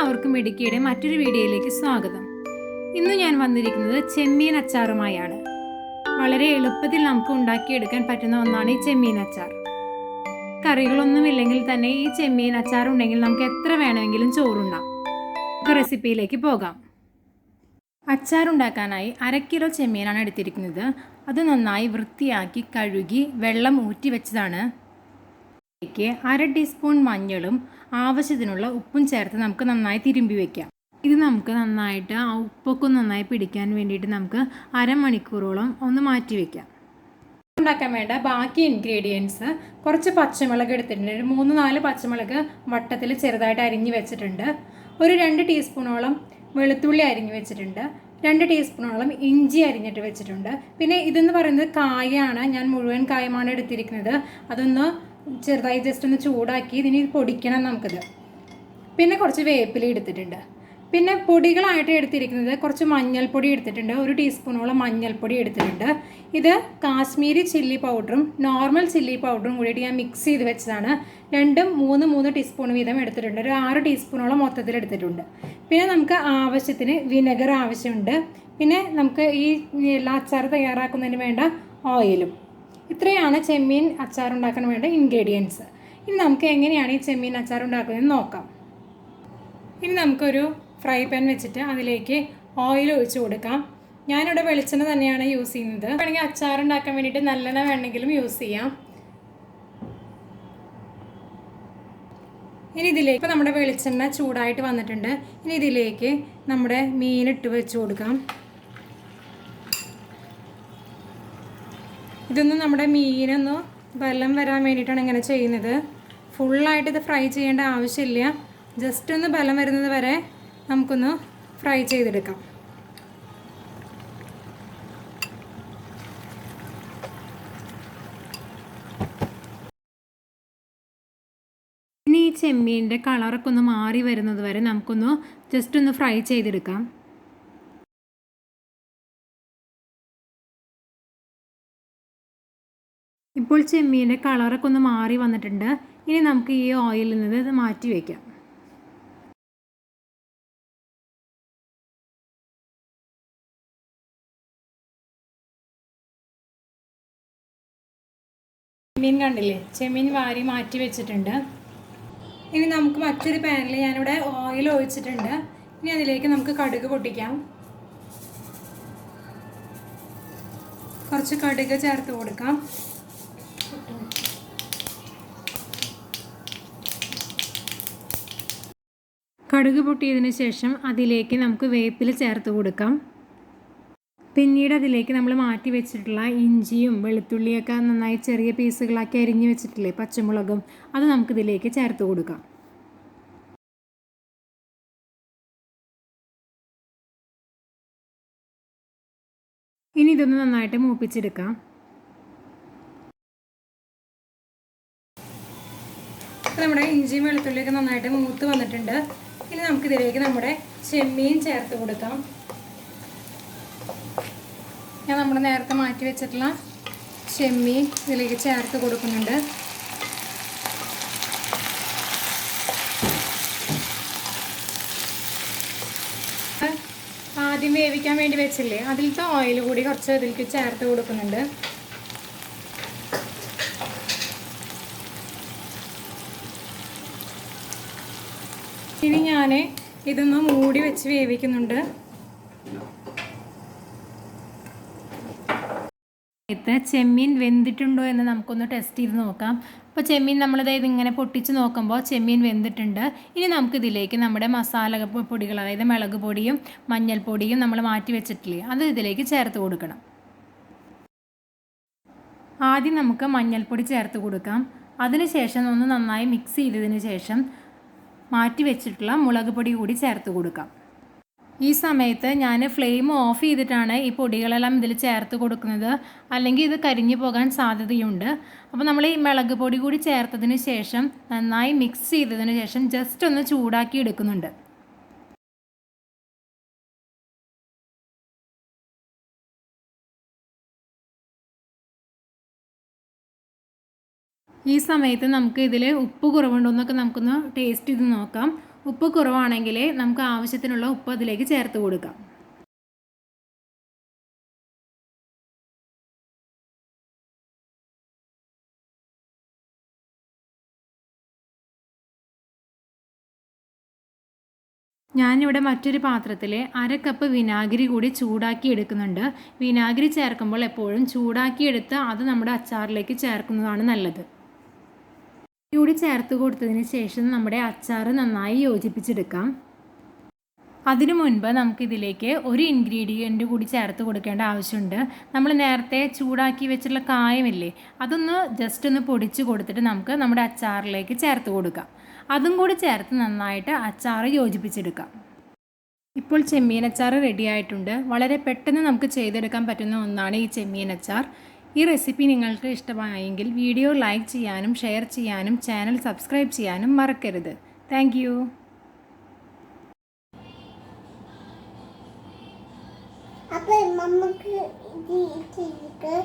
എല്ലാവർക്കും മിടുക്കിയുടെ മറ്റൊരു വീഡിയോയിലേക്ക് സ്വാഗതം. ഇന്ന് ഞാൻ വന്നിരിക്കുന്നത് ചെമ്മീൻ അച്ചാറുമായാണ്. വളരെ എളുപ്പത്തിൽ നമുക്ക് ഉണ്ടാക്കിയെടുക്കാൻ പറ്റുന്ന ഒന്നാണ് ഈ ചെമ്മീൻ അച്ചാർ. കറികളൊന്നുമില്ലെങ്കിൽ തന്നെ ഈ ചെമ്മീൻ അച്ചാർ ഉണ്ടെങ്കിൽ നമുക്ക് എത്ര വേണമെങ്കിലും ചോറുണ്ടാം. നമുക്ക് റെസിപ്പിയിലേക്ക് പോകാം. അച്ചാർ ഉണ്ടാക്കാനായി 1/2 കിലോ ചെമ്മീനാണ് എടുത്തിരിക്കുന്നത്. അത് നന്നായി വൃത്തിയാക്കി കഴുകി വെള്ളം ഊറ്റി വെച്ചതാണ്. 1/2 ടീസ്പൂൺ മഞ്ഞളും ആവശ്യത്തിനുള്ള ഉപ്പും ചേർത്ത് നമുക്ക് നന്നായി തിരുമ്പി വയ്ക്കാം. ഇത് നമുക്ക് നന്നായിട്ട് ആ ഉപ്പൊക്കെ നന്നായി പിടിക്കാൻ വേണ്ടിയിട്ട് നമുക്ക് അരമണിക്കൂറോളം ഒന്ന് മാറ്റി വയ്ക്കാം. ഉണ്ടാക്കാൻ വേണ്ട ബാക്കി ഇൻഗ്രീഡിയൻസ്: കുറച്ച് പച്ചമുളക് എടുത്തിട്ടുണ്ട്. ഒരു 3-4 പച്ചമുളക് വട്ടത്തിൽ ചെറുതായിട്ട് അരിഞ്ഞ് വെച്ചിട്ടുണ്ട്. ഒരു 2 ടീസ്പൂണോളം വെളുത്തുള്ളി അരിഞ്ഞ് വെച്ചിട്ടുണ്ട്. 2 ടീസ്പൂണോളം ഇഞ്ചി അരിഞ്ഞിട്ട് വെച്ചിട്ടുണ്ട്. പിന്നെ ഇതെന്ന് പറയുന്നത് കായാണ്. ഞാൻ മുഴുവൻ കായമാണ് എടുത്തിരിക്കുന്നത്. അതൊന്ന് ചെറുതായി ജസ്റ്റ് ഒന്ന് ചൂടാക്കി ഇതിന് പൊടിക്കണം നമുക്കിത്. പിന്നെ കുറച്ച് വേപ്പില എടുത്തിട്ടുണ്ട്. പിന്നെ പൊടികളായിട്ട് എടുത്തിരിക്കുന്നത് കുറച്ച് മഞ്ഞൾപ്പൊടി എടുത്തിട്ടുണ്ട്. 1 ടീസ്പൂണോളം മഞ്ഞൾപ്പൊടി എടുത്തിട്ടുണ്ട്. ഇത് കാശ്മീരി ചില്ലി പൗഡറും നോർമൽ ചില്ലി പൗഡറും കൂടിയിട്ട് ഞാൻ മിക്സ് ചെയ്ത് വെച്ചതാണ്. 2-3 ടീസ്പൂൺ വീതം എടുത്തിട്ടുണ്ട്. ഒരു 6 ടീസ്പൂണോളം മൊത്തത്തിൽ എടുത്തിട്ടുണ്ട്. പിന്നെ നമുക്ക് ആവശ്യത്തിന് വിനെഗർ ആവശ്യമുണ്ട്. പിന്നെ നമുക്ക് ഈ എല്ലാ അച്ചാർ തയ്യാറാക്കുന്നതിന് വേണ്ട ഓയിലും. ഇത്രയാണ് ചെമ്മീൻ അച്ചാർ ഉണ്ടാക്കാൻ വേണ്ട ഇൻഗ്രീഡിയൻസ്. ഇനി നമുക്ക് എങ്ങനെയാണ് ഈ ചെമ്മീൻ അച്ചാർ ഉണ്ടാക്കുന്നതെന്ന് നോക്കാം. ഇനി നമുക്കൊരു ഫ്രൈ പാൻ വെച്ചിട്ട് അതിലേക്ക് ഓയിൽ ഒഴിച്ച് കൊടുക്കാം. ഞാനിവിടെ വെളിച്ചെണ്ണ തന്നെയാണ് യൂസ് ചെയ്യുന്നത്. വേണമെങ്കിൽ അച്ചാർ ഉണ്ടാക്കാൻ വേണ്ടിയിട്ട് നല്ലെണ്ണ വേണമെങ്കിലും യൂസ് ചെയ്യാം. ഇനി ഇതിലേക്ക് ഇപ്പോൾ നമ്മുടെ വെളിച്ചെണ്ണ ചൂടായിട്ട് വന്നിട്ടുണ്ട്. ഇനി ഇതിലേക്ക് നമ്മുടെ മീനിട്ട് വെച്ച് കൊടുക്കാം. ഇതൊന്നും നമ്മുടെ മീനൊന്ന് ബലം വരാൻ വേണ്ടിയിട്ടാണ് ഇങ്ങനെ ചെയ്യുന്നത്. ഫുള്ളായിട്ട് ഇത് ഫ്രൈ ചെയ്യേണ്ട ആവശ്യമില്ല. ജസ്റ്റ് ഒന്ന് ബലം വരുന്നത് വരെ നമുക്കൊന്ന് ഫ്രൈ ചെയ്തെടുക്കാം. ഇനി ഈ ചെമ്മീൻ്റെ കളറൊക്കെ ഒന്ന് മാറി വരുന്നത് വരെ നമുക്കൊന്ന് ജസ്റ്റ് ഒന്ന് ഫ്രൈ ചെയ്തെടുക്കാം. ഇപ്പോൾ ചെമ്മീൻ്റെ കളറൊക്കെ ഒന്ന് മാറി വന്നിട്ടുണ്ട്. ഇനി നമുക്ക് ഈ ഓയിലിൽ നിന്ന് ഇത് മാറ്റി വയ്ക്കാം. ചെമ്മീൻ കണ്ടില്ലേ, ചെമ്മീൻ വാരി മാറ്റി വെച്ചിട്ടുണ്ട്. ഇനി നമുക്ക് മറ്റൊരു പാനിൽ ഞാനിവിടെ ഓയിൽ ഒഴിച്ചിട്ടുണ്ട്. ഇനി അതിലേക്ക് നമുക്ക് കടുക് പൊട്ടിക്കാം. കുറച്ച് കടുക് ചേർത്ത് കൊടുക്കാം. കടുക് പൊട്ടിയതിന് ശേഷം അതിലേക്ക് നമുക്ക് വേപ്പില ചേർത്ത് കൊടുക്കാം. പിന്നീട് അതിലേക്ക് നമ്മൾ മാറ്റി വെച്ചിട്ടുള്ള ഇഞ്ചിയും വെളുത്തുള്ളിയൊക്കെ നന്നായി ചെറിയ പീസുകളാക്കി അരിഞ്ഞ് വെച്ചിട്ടില്ലേ, പച്ചമുളകും, അത് നമുക്കിതിലേക്ക് ചേർത്ത് കൊടുക്കാം. ഇനി ഇതൊന്ന് നന്നായിട്ട് മൂപ്പിച്ചെടുക്കാം. നമ്മുടെ ഇഞ്ചിയും വെളുത്തുള്ളിയൊക്കെ നന്നായിട്ട് മൂത്ത് വന്നിട്ടുണ്ട്. ഇനി നമുക്കിതിലേക്ക് നമ്മുടെ ചെമ്മീൻ ചേർത്ത് കൊടുക്കാം. ഞാൻ നമ്മൾ നേരത്തെ മാറ്റി വെച്ചിട്ടുള്ള ചെമ്മീൻ ഇതിലേക്ക് ചേർത്ത് കൊടുക്കുന്നുണ്ട്. ആദ്യം വേവിക്കാൻ വേണ്ടി വെച്ചില്ലേ, അതിലത്തെ ഓയിൽ കൂടി കുറച്ച് ഇതിലേക്ക് ചേർത്ത് കൊടുക്കുന്നുണ്ട്. ഇനി ഞാൻ ഇതൊന്ന് മൂടി വെച്ച് വേവിക്കുന്നുണ്ട്. ചെമ്മീൻ വെന്തിട്ടുണ്ടോ എന്ന് നമുക്കൊന്ന് ടെസ്റ്റ് ചെയ്ത് നോക്കാം. അപ്പോൾ ചെമ്മീൻ നമ്മളിതായത് ഇങ്ങനെ പൊട്ടിച്ച് നോക്കുമ്പോൾ ചെമ്മീൻ വെന്തിട്ടുണ്ട്. ഇനി നമുക്കിതിലേക്ക് നമ്മുടെ മസാല പൊടികൾ, അതായത് മുളക് പൊടിയും മഞ്ഞൾപ്പൊടിയും നമ്മൾ മാറ്റി വെച്ചിട്ടില്ലേ, അത് ഇതിലേക്ക് ചേർത്ത് കൊടുക്കണം. ആദ്യം നമുക്ക് മഞ്ഞൾപ്പൊടി ചേർത്ത് കൊടുക്കാം. അതിനുശേഷം ഒന്ന് നന്നായി മിക്സ് ചെയ്തതിന് ശേഷം മാറ്റി വെച്ചിട്ടുള്ള മുളക് പൊടി കൂടി ചേർത്ത് കൊടുക്കാം. ഈ സമയത്ത് ഞാൻ ഫ്ലെയിം ഓഫ് ചെയ്തിട്ടാണ് ഈ പൊടികളെല്ലാം ഇതിൽ ചേർത്ത് കൊടുക്കുന്നത്, അല്ലെങ്കിൽ ഇത് കരിഞ്ഞു പോകാൻ സാധ്യതയുണ്ട്. അപ്പോൾ നമ്മൾ ഈ മുളക് പൊടി കൂടി ചേർത്തതിന് ശേഷം നന്നായി മിക്സ് ചെയ്തതിന് ശേഷം ജസ്റ്റ് ഒന്ന് ചൂടാക്കി എടുക്കുന്നുണ്ട്. ഈ സമയത്ത് നമുക്ക് ഇതിൽ ഉപ്പ് കുറവുണ്ടോ എന്നൊക്കെ നമുക്കൊന്ന് ടേസ്റ്റ് ചെയ്ത് നോക്കാം. ഉപ്പ് കുറവാണെങ്കിൽ നമുക്ക് ആവശ്യത്തിനുള്ള ഉപ്പ് അതിലേക്ക് ചേർത്ത് കൊടുക്കാം. ഞാനിവിടെ മറ്റൊരു പാത്രത്തിൽ 1/2 കപ്പ് വിനാഗിരി കൂടി ചൂടാക്കി എടുക്കുന്നുണ്ട്. വിനാഗിരി ചേർക്കുമ്പോൾ എപ്പോഴും ചൂടാക്കിയെടുത്ത് അത് നമ്മുടെ അച്ചാറിലേക്ക് ചേർക്കുന്നതാണ് നല്ലത്. കൂടി ചേർത്ത് കൊടുത്തതിന് ശേഷം നമ്മുടെ അച്ചാർ നന്നായി യോജിപ്പിച്ചെടുക്കാം. അതിനു മുൻപ് നമുക്കിതിലേക്ക് ഒരു ഇൻഗ്രീഡിയൻറ്റ് കൂടി ചേർത്ത് കൊടുക്കേണ്ട ആവശ്യമുണ്ട്. നമ്മൾ നേരത്തെ ചൂടാക്കി വെച്ചിട്ടുള്ള കായമില്ലേ, അതൊന്ന് ജസ്റ്റ് ഒന്ന് പൊടിച്ച് കൊടുത്തിട്ട് നമുക്ക് നമ്മുടെ അച്ചാറിലേക്ക് ചേർത്ത് കൊടുക്കാം. അതും കൂടി ചേർത്ത് നന്നായിട്ട് അച്ചാർ യോജിപ്പിച്ചെടുക്കാം. ഇപ്പോൾ ചെമ്മീൻ അച്ചാർ റെഡി ആയിട്ടുണ്ട്. വളരെ പെട്ടെന്ന് നമുക്ക് ചെയ്തെടുക്കാൻ പറ്റുന്ന ഒന്നാണ് ഈ ചെമ്മീൻ അച്ചാർ. ഈ റെസിപ്പി നിങ്ങൾക്ക് ഇഷ്ടമായെങ്കിൽ വീഡിയോ ലൈക്ക് ചെയ്യാനും ഷെയർ ചെയ്യാനും ചാനൽ സബ്സ്ക്രൈബ് ചെയ്യാനും മറക്കരുത്. Thank you. അപ്പോൾ നമുക്ക് ഇത്